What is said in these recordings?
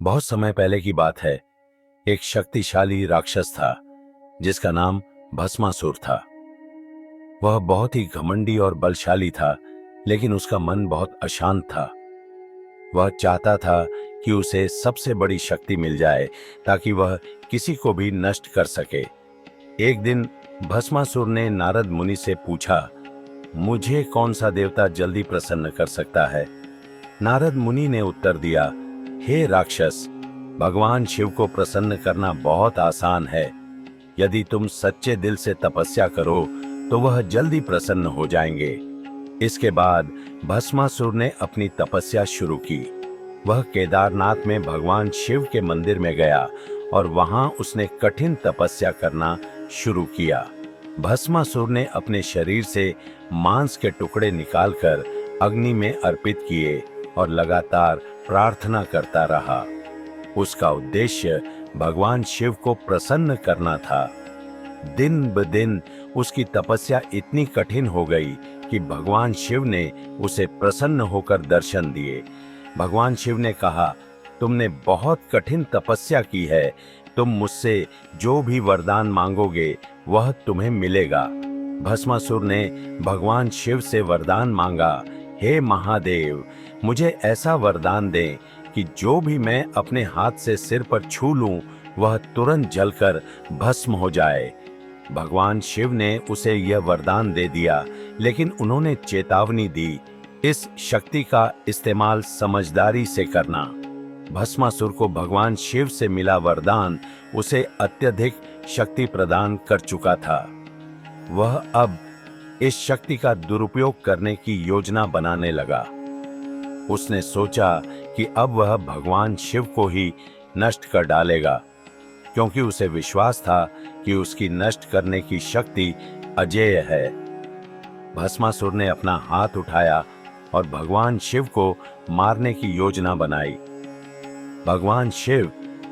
बहुत समय पहले की बात है। एक शक्तिशाली राक्षस था जिसका नाम भस्मासुर था। वह बहुत ही घमंडी और बलशाली था, लेकिन उसका मन बहुत अशांत था। वह चाहता था कि उसे सबसे बड़ी शक्ति मिल जाए ताकि वह किसी को भी नष्ट कर सके। एक दिन भस्मासुर ने नारद मुनि से पूछा, मुझे कौन सा देवता जल्दी प्रसन्न कर सकता है? नारद मुनि ने उत्तर दिया, हे राक्षस, भगवान शिव को प्रसन्न करना बहुत आसान है। यदि तुम सच्चे दिल से तपस्या करो तो वह जल्दी प्रसन्न हो जाएंगे। इसके बाद भस्मासुर ने अपनी तपस्या शुरू की। वह केदारनाथ में भगवान शिव के मंदिर में गया और वहां उसने कठिन तपस्या करना शुरू किया। भस्मासुर ने अपने शरीर से मांस के टुकड़े निकालकर अग्नि में अर्पित किए और लगातार प्रार्थना करता रहा। उसका उद्देश्य भगवान शिव को प्रसन्न करना था। दिन ब दिन उसकी तपस्या इतनी कठिन हो गई कि भगवान शिव ने उसे प्रसन्न होकर दर्शन दिए। भगवान शिव ने कहा, तुमने बहुत कठिन तपस्या की है। तुम मुझसे जो भी वरदान मांगोगे वह तुम्हें मिलेगा। भस्मासुर ने भगवान शिव से वरदान मांगा, हे महादेव, मुझे ऐसा वरदान दें कि जो भी मैं अपने हाथ से सिर पर छू लूं वह तुरंत जलकर भस्म हो जाए। भगवान शिव ने उसे यह वरदान दे दिया, लेकिन उन्होंने चेतावनी दी, इस शक्ति का इस्तेमाल समझदारी से करना। भस्मासुर को भगवान शिव से मिला वरदान उसे अत्यधिक शक्ति प्रदान कर चुका था। वह अब इस शक्ति का दुरुपयोग करने की योजना बनाने लगा। उसने सोचा कि अब वह भगवान शिव को ही नष्ट कर डालेगा, क्योंकि उसे विश्वास था कि उसकी नष्ट करने की शक्ति अजेय है। भस्मासुर ने अपना हाथ उठाया और भगवान शिव को मारने की योजना बनाई। भगवान शिव,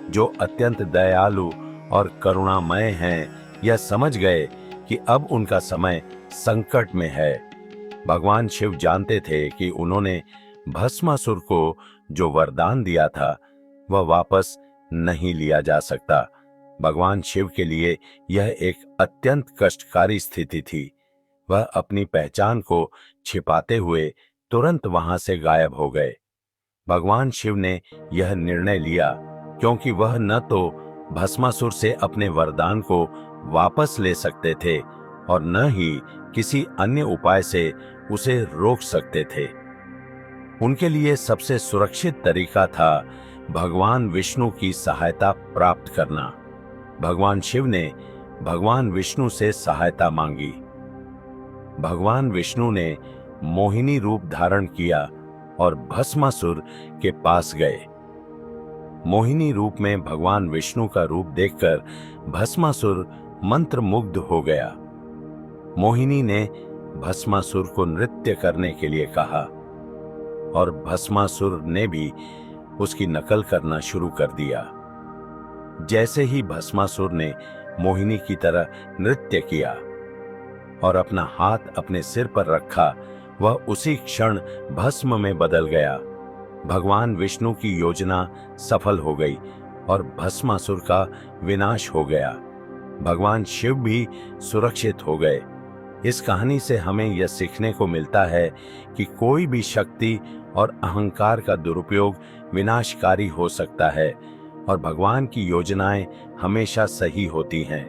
जो अत्यंत दयालु और करुणामय हैं, यह समझ गए कि अब उनका समय संकट में है। भगवान शिव जानते थे कि उन्होंने भस्मासुर को जो वरदान दिया था वह वापस नहीं लिया जा सकता। भगवान शिव के लिए यह एक अत्यंत कष्टकारी स्थिति थी। वह अपनी पहचान को छिपाते हुए तुरंत वहां से गायब हो गए। भगवान शिव ने यह निर्णय लिया, क्योंकि वह न तो भस्मासुर से अपने वरदान को वापस ले सकते थे और न ही किसी अन्य उपाय से उसे रोक सकते थे। उनके लिए सबसे सुरक्षित तरीका था भगवान विष्णु की सहायता प्राप्त करना। भगवान शिव ने भगवान विष्णु से सहायता मांगी। भगवान विष्णु ने मोहिनी रूप धारण किया और भस्मासुर के पास गए। मोहिनी रूप में भगवान विष्णु का रूप देखकर भस्मासुर मंत्रमुग्ध हो गया। मोहिनी ने भस्मासुर को नृत्य करने के लिए कहा और भस्मासुर ने भी उसकी नकल करना शुरू कर दिया। जैसे ही भस्मासुर ने मोहिनी की तरह नृत्य किया और अपना हाथ अपने सिर पर रखा, वह उसी क्षण भस्म में बदल गया। भगवान विष्णु की योजना सफल हो गई और भस्मासुर का विनाश हो गया। भगवान शिव भी सुरक्षित हो गए। इस कहानी से हमें यह सीखने को मिलता है कि कोई भी शक्ति और अहंकार का दुरुपयोग विनाशकारी हो सकता है और भगवान की योजनाएं हमेशा सही होती हैं।